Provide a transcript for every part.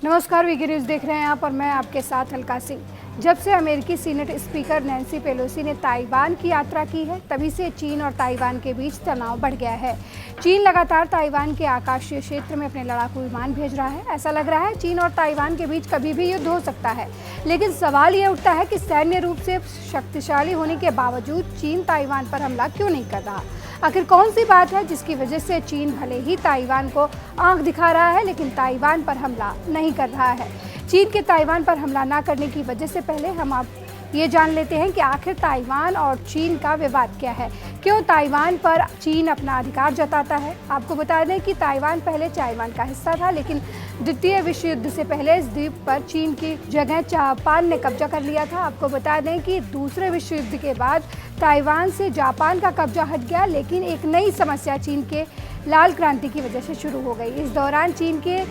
नमस्कार, VK news देख रहे हैं आप और मैं आपके साथ अलका सिंह। जब से अमेरिकी सीनेट स्पीकर नैन्सी पेलोसी ने ताइवान की यात्रा की है, तभी से चीन और ताइवान के बीच तनाव बढ़ गया है। चीन लगातार ताइवान के आकाशीय क्षेत्र में अपने लड़ाकू विमान भेज रहा है। ऐसा लग रहा है चीन और ताइवान के बीच कभी भी युद्ध हो सकता है। लेकिन सवाल ये उठता है कि सैन्य रूप से शक्तिशाली होने के बावजूद चीन ताइवान पर हमला क्यों नहीं कर रहा। आखिर कौन सी बात है जिसकी वजह से चीन भले ही ताइवान को आंख दिखा रहा है, लेकिन ताइवान पर हमला नहीं कर रहा है। चीन के ताइवान पर हमला न करने की वजह से पहले हम आप ये जान लेते हैं कि आखिर ताइवान और चीन का विवाद क्या है, क्यों ताइवान पर चीन अपना अधिकार जताता है। आपको बता दें कि ताइवान पहले ताइवान का हिस्सा था, लेकिन द्वितीय विश्व युद्ध से पहले इस द्वीप पर चीन की जगह जापान ने कब्जा कर लिया था। आपको बता दें कि दूसरे विश्व युद्ध के बाद ताइवान से जापान का कब्जा हट गया, लेकिन एक नई समस्या चीन के लाल क्रांति की वजह से शुरू हो गई। इस दौरान चीन के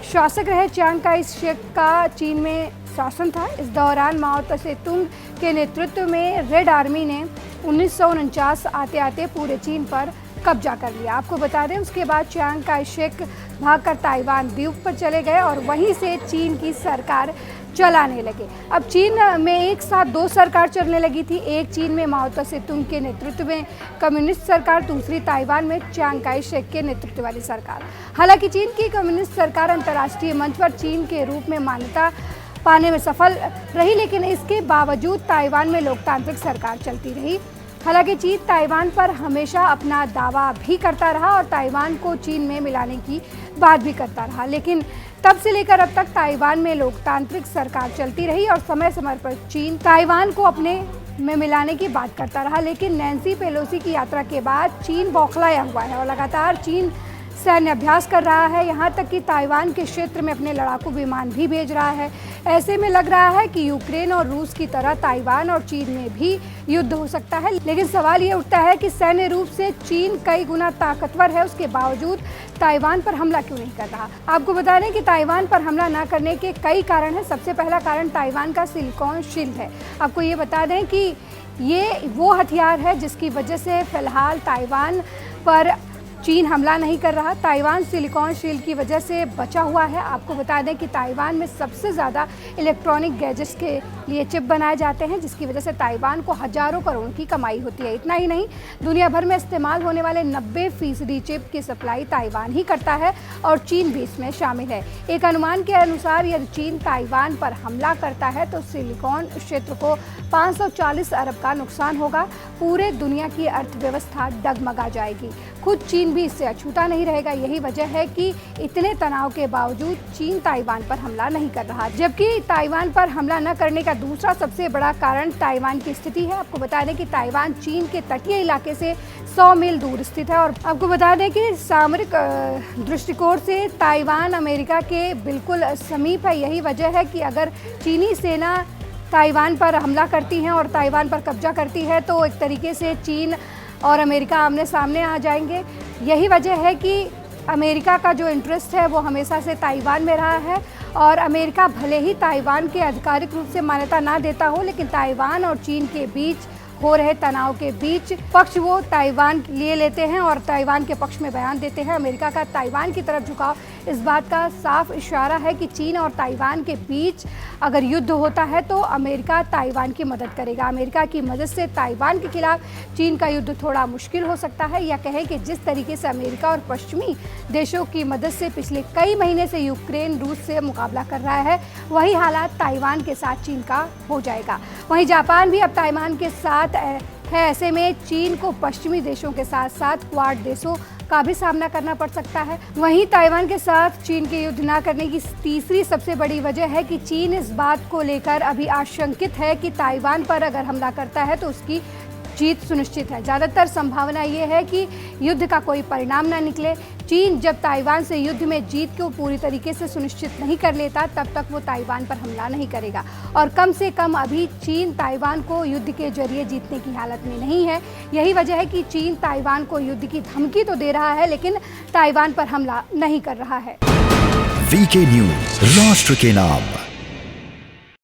शासक रहे चियांग काई शेक का चीन में शासन था। इस दौरान माओ त्से तुंग के नेतृत्व में रेड आर्मी ने 1949 आते आते पूरे चीन पर कब्जा कर लिया। आपको बता दें उसके बाद चियांग काई शेक भागकर ताइवान द्वीप पर चले गए और वहीं से चीन की सरकार चलाने लगे। अब चीन में एक साथ दो सरकार चलने लगी थी। एक चीन में माओ त्से तुंग के नेतृत्व में कम्युनिस्ट सरकार, दूसरी ताइवान में चियांग काई शेक के नेतृत्व वाली सरकार। हालांकि चीन की कम्युनिस्ट सरकार अंतर्राष्ट्रीय मंच पर चीन के रूप में मान्यता पाने में सफल रही, लेकिन इसके बावजूद ताइवान में लोकतांत्रिक सरकार चलती रही। हालांकि चीन ताइवान पर हमेशा अपना दावा भी करता रहा और ताइवान को चीन में मिलाने की बात भी करता रहा, लेकिन तब से लेकर अब तक ताइवान में लोकतांत्रिक सरकार चलती रही और समय समय पर चीन ताइवान को अपने में मिलाने की बात करता रहा। लेकिन नैन्सी पेलोसी की यात्रा के बाद चीन बौखलाया हुआ है और लगातार चीन सैन्य अभ्यास कर रहा है, यहाँ तक कि ताइवान के क्षेत्र में अपने लड़ाकू विमान भी भेज रहा है। ऐसे में लग रहा है कि यूक्रेन और रूस की तरह ताइवान और चीन में भी युद्ध हो सकता है। लेकिन सवाल ये उठता है कि सैन्य रूप से चीन कई गुना ताकतवर है, उसके बावजूद ताइवान पर हमला क्यों नहीं कर रहा। आपको बता दें कि ताइवान पर हमला न करने के कई कारण हैं। सबसे पहला कारण ताइवान का सिलिकॉन शील्ड है। आपको ये बता दें कि ये वो हथियार है जिसकी वजह से फिलहाल ताइवान पर चीन हमला नहीं कर रहा। ताइवान सिलिकॉन शील्ड की वजह से बचा हुआ है। आपको बता दें कि ताइवान में सबसे ज़्यादा इलेक्ट्रॉनिक गैजेट्स के लिए चिप बनाए जाते हैं, जिसकी वजह से ताइवान को हजारों करोड़ की कमाई होती है। इतना ही नहीं, दुनिया भर में इस्तेमाल होने वाले 90% चिप की सप्लाई ताइवान ही करता है और चीन भी इसमें शामिल है। एक अनुमान के अनुसार यदि चीन ताइवान पर हमला करता है तो सिलिकॉन क्षेत्र को 540 अरब का नुकसान होगा। पूरे दुनिया की अर्थव्यवस्था डगमगा जाएगी। खुद चीन भी इससे अछूता नहीं रहेगा। यही वजह है कि इतने तनाव के बावजूद चीन ताइवान पर हमला नहीं कर रहा। जबकि ताइवान पर हमला न करने का दूसरा सबसे बड़ा कारण ताइवान की स्थिति है। आपको बता दें कि ताइवान चीन के तटीय इलाके से 100 मील दूर स्थित है और आपको बता दें कि सामरिक दृष्टिकोण से ताइवान अमेरिका के बिल्कुल समीप है। यही वजह है कि अगर चीनी सेना ताइवान पर हमला करती है और ताइवान पर कब्जा करती है तो एक तरीके से चीन और अमेरिका आमने सामने आ जाएंगे। यही वजह है कि अमेरिका का जो इंटरेस्ट है वो हमेशा से ताइवान में रहा है और अमेरिका भले ही ताइवान के आधिकारिक रूप से मान्यता ना देता हो, लेकिन ताइवान और चीन के बीच हो रहे तनाव के बीच पक्ष वो ताइवान लिए लेते हैं और ताइवान के पक्ष में बयान देते हैं। अमेरिका का ताइवान की तरफ झुकाव इस बात का साफ इशारा है कि चीन और ताइवान के बीच अगर युद्ध होता है तो अमेरिका ताइवान की मदद करेगा। अमेरिका की मदद से ताइवान के खिलाफ चीन का युद्ध थोड़ा मुश्किल हो सकता है, या कहें कि जिस तरीके से अमेरिका और पश्चिमी देशों की मदद से पिछले कई महीने से यूक्रेन रूस से मुकाबला कर रहा है, वही हालात ताइवान के साथ चीन का हो जाएगा। वहीं जापान भी अब ताइवान के साथ है। ऐसे में चीन को पश्चिमी देशों के साथ साथ क्वाड देशों का भी सामना करना पड़ सकता है। वहीं ताइवान के साथ चीन के युद्ध न करने की तीसरी सबसे बड़ी वजह है कि चीन इस बात को लेकर अभी आशंकित है कि ताइवान पर अगर हमला करता है तो उसकी जीत सुनिश्चित है। ज़्यादातर संभावना ये है कि युद्ध का कोई परिणाम ना निकले। चीन जब ताइवान से युद्ध में जीत को पूरी तरीके से सुनिश्चित नहीं कर लेता तब तक वो ताइवान पर हमला नहीं करेगा और कम से कम अभी चीन ताइवान को युद्ध के जरिए जीतने की हालत में नहीं है। यही वजह है कि चीन ताइवान को युद्ध की धमकी तो दे रहा है, लेकिन ताइवान पर हमला नहीं कर रहा है। वीके न्यूज़, राष्ट्र के नाम।